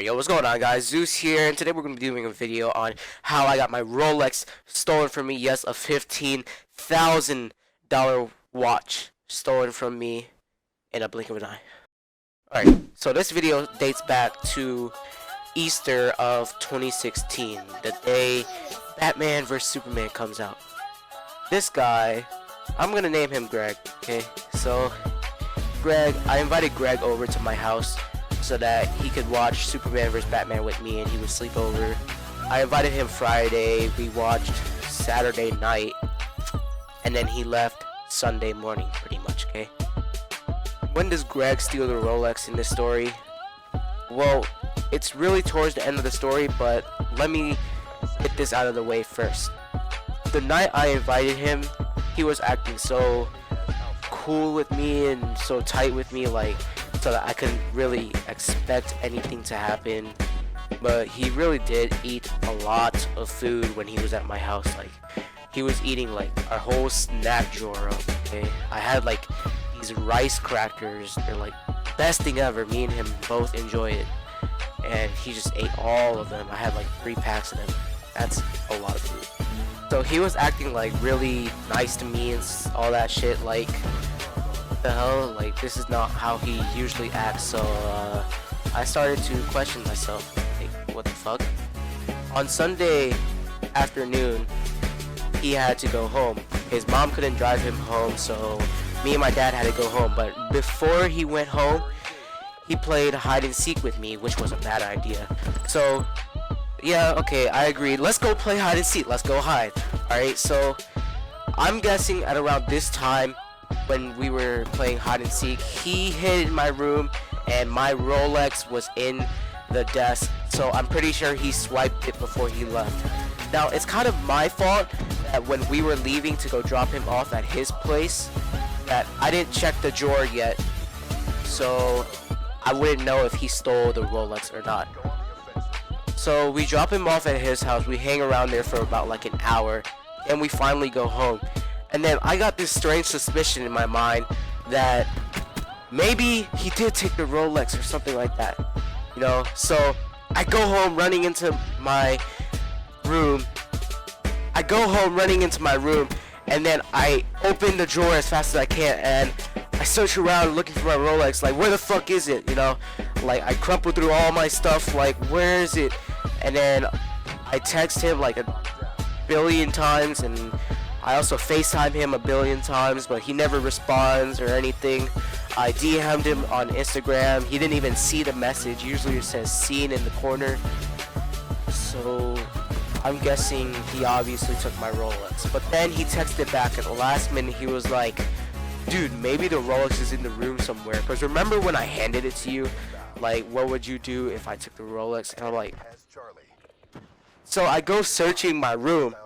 Alright, yo, what's going on, guys? Zeus here, and today we're going to be doing a video on how I got my Rolex stolen from me. Yes, a $15,000 watch stolen from me in a blink of an eye. Alright, so this video dates back to Easter of 2016, the day Batman vs. Superman comes out. This guy, I'm going to name him Greg, okay? So, Greg, I invited Greg over to my house so that he could watch Superman vs. Batman with me and he would sleep over. I invited him Friday, we watched Saturday night, and then he left Sunday morning pretty much, okay? When does Greg steal the Rolex in this story? Well, it's really towards the end of the story, but let me get this out of the way first. The night I invited him, he was acting so cool with me and so tight with me, like, so that I couldn't really expect anything to happen. But he really did eat a lot of food when he was at my house. Like, he was eating like our whole snack drawer up, okay? I had like these rice crackers. They're like best thing ever. Me and him both enjoy it. And he just ate all of them. I had like 3 packs of them. That's a lot of food. So he was acting like really nice to me and all that shit, like, the hell, like, this is not how he usually acts. So I started to question myself, like, what the fuck. On Sunday afternoon, he had to go home. His mom couldn't drive him home, so me and my dad had to go home. But before he went home, he played hide and seek with me, which was a bad idea. So yeah, okay, I agreed, let's go play hide and seek, let's go hide. Alright, so I'm guessing at around this time when we were playing hide and seek, he hid in my room and my Rolex was in the desk, so I'm pretty sure he swiped it before he left. Now, it's kind of my fault that when we were leaving to go drop him off at his place, that I didn't check the drawer yet, so I wouldn't know if he stole the Rolex or not. So we drop him off at his house, we hang around there for about like an hour, and we finally go home. And then I got this strange suspicion in my mind that maybe he did take the Rolex or something like that, you know? So I go home running into my room. And then I open the drawer as fast as I can, and I search around looking for my Rolex, like, where the fuck is it, you know? Like, I crumple through all my stuff, like, where is it? And then I text him like a billion times, and I also FaceTime him a billion times, but he never responds or anything. I DM'd him on Instagram. He didn't even see the message. Usually it says seen in the corner. So I'm guessing he obviously took my Rolex. But then he texted back at the last minute. He was like, dude, maybe the Rolex is in the room somewhere. Because remember when I handed it to you? Like, what would you do if I took the Rolex? And I'm like, so I go searching my room,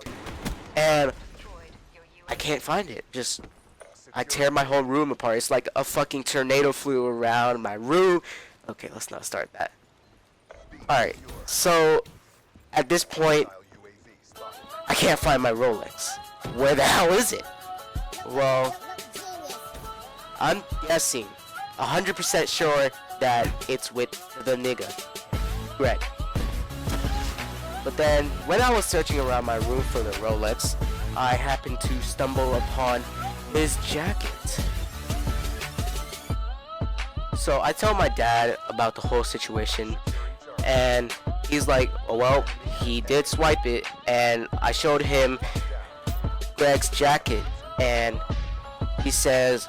and I can't find it. Just, I tear my whole room apart. It's like a fucking tornado flew around my room. Okay, let's not start that. Alright, so at this point, I can't find my Rolex. Where the hell is it? Well, I'm guessing 100% sure that it's with the nigga, Greg. But then, when I was searching around my room for the Rolex, I happened to stumble upon his jacket. So I tell my dad about the whole situation, and he's like, oh, well, he did swipe it, and I showed him Greg's jacket, and he says,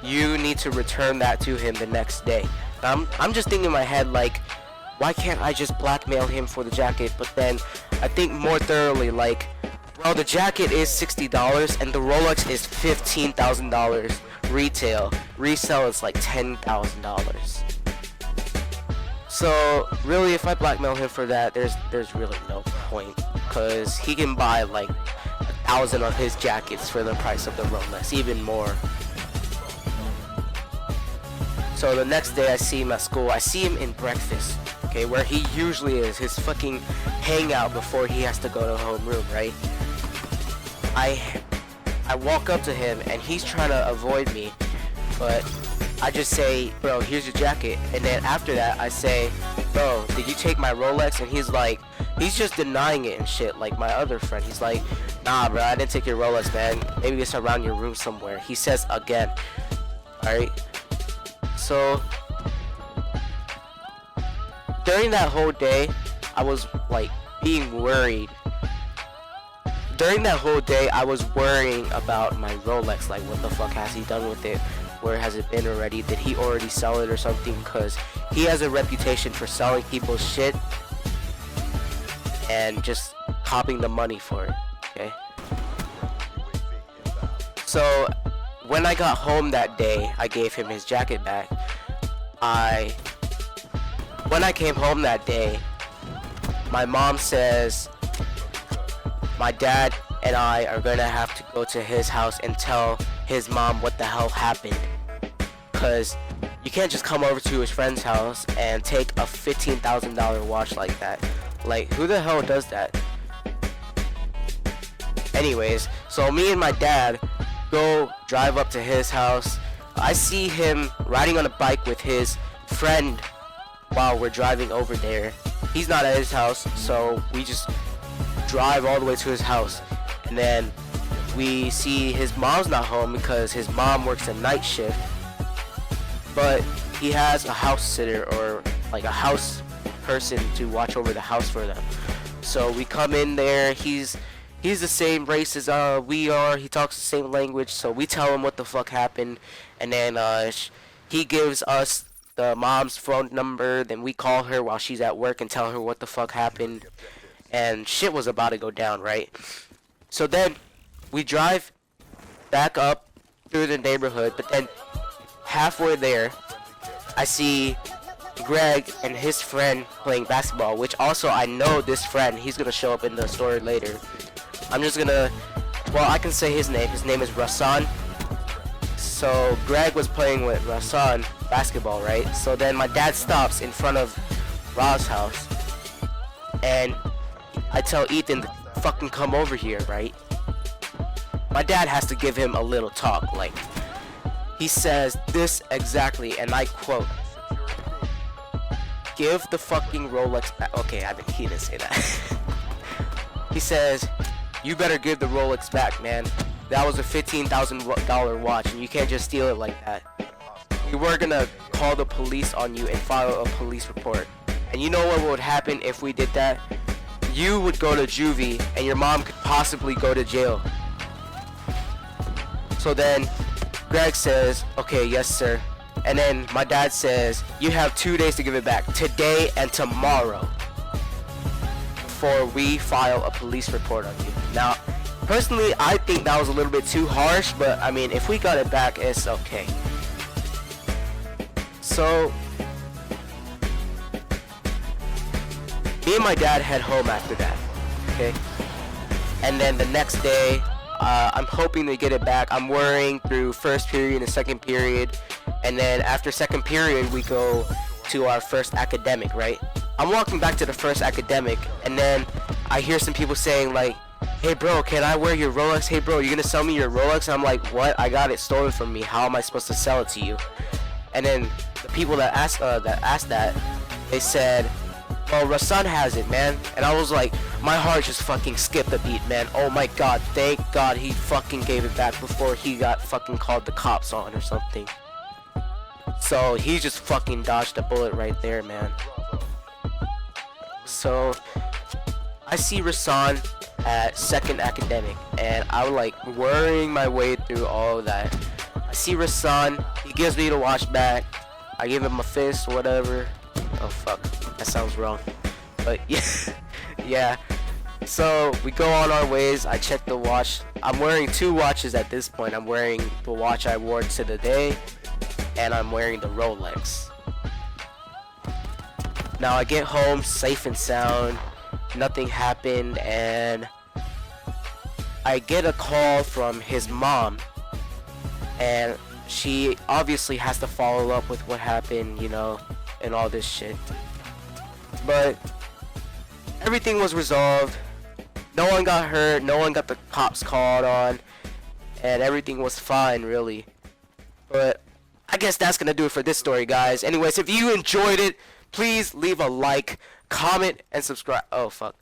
you need to return that to him the next day. I'm just thinking in my head, like, why can't I just blackmail him for the jacket? But then I think more thoroughly, like, well, the jacket is $60 and the Rolex is $15,000 retail. Resell is like $10,000. So really, if I blackmail him for that, there's really no point, because he can buy like 1,000 of his jackets for the price of the Rolex, even more. So the next day I see him at school. I see him in breakfast, okay, where he usually is, his fucking hangout before he has to go to homeroom, right? I walk up to him and he's trying to avoid me, but I just say, bro, here's your jacket. And then after that, I say, bro, did you take my Rolex? And he's just denying it and shit, like my other friend. He's like, nah, bro, I didn't take your Rolex, man. Maybe it's around your room somewhere. He says again. Alright? So, during that whole day, I was, like, being worried. During that whole day, I was worrying about my Rolex. Like, what the fuck has he done with it? Where has it been already? Did he already sell it or something? Because he has a reputation for selling people's shit and just copying the money for it. Okay? So, when I got home that day, I gave him his jacket back. When I came home that day, my mom says my dad and I are gonna have to go to his house and tell his mom what the hell happened. Cause you can't just come over to his friend's house and take a $15,000 watch like that. Like, who the hell does that? Anyways, so me and my dad go drive up to his house. I see him riding on a bike with his friend while we're driving over there. He's not at his house, so we just drive all the way to his house. And then we see his mom's not home because his mom works a night shift. But he has a house sitter or like a house person to watch over the house for them. So we come in there. He's the same race as we are. He talks the same language. So we tell him what the fuck happened, and then he gives us the mom's phone number. Then we call her while she's at work and tell her what the fuck happened. And shit was about to go down, right? So then we drive back up through the neighborhood, but then halfway there, I see Greg and his friend playing basketball, which also I know this friend. He's gonna show up in the story later. I'm just gonna, well, I can say his name. His name is Rasan. So Greg was playing with Rasan basketball, right? So then my dad stops in front of Ra's house, and I tell Ethan to fucking come over here, right? My dad has to give him a little talk, like, he says this exactly, and I quote, "Give the fucking Rolex back." Okay, he didn't say that. He says, "You better give the Rolex back, man. That was a $15,000 watch, and you can't just steal it like that. We were gonna call the police on you and file a police report. And you know what would happen if we did that? You would go to juvie, and your mom could possibly go to jail." So then Greg says, "Okay, yes sir." And then my dad says, "You have 2 days to give it back, today and tomorrow, before we file a police report on you." Now, personally, I think that was a little bit too harsh, but I mean, if we got it back, it's okay. So, me and my dad head home after that, okay? And then the next day, I'm hoping to get it back. I'm worrying through first period and second period, and then after second period, we go to our first academic, right? I'm walking back to the first academic, and then I hear some people saying like, "Hey bro, can I wear your Rolex? Hey bro, you gonna sell me your Rolex?" And I'm like, "What? I got it stolen from me. How am I supposed to sell it to you?" And then the people that asked that, they said, "Well, Rasan has it, man." And I was like, my heart just fucking skipped a beat, man. Oh my god, thank god he fucking gave it back before he got fucking called the cops on or something. So he just fucking dodged a bullet right there, man. So I see Rasan at second academic, and I'm like worrying my way through all of that. I see Rasan, he gives me the watch back. I give him a fist, whatever. Oh fuck, that sounds wrong. But yeah, yeah. So we go on our ways. I check the watch. I'm wearing two watches at this point. I'm wearing the watch I wore to the day, and I'm wearing the Rolex. Now I get home safe and sound. Nothing happened, and I get a call from his mom, and she obviously has to follow up with what happened, you know, and all this shit. But everything was resolved. No one got hurt, no one got the cops called on, and everything was fine, really. But I guess that's gonna do it for this story, guys. Anyways, if you enjoyed it, please leave a like, comment, and subscribe. Oh fuck.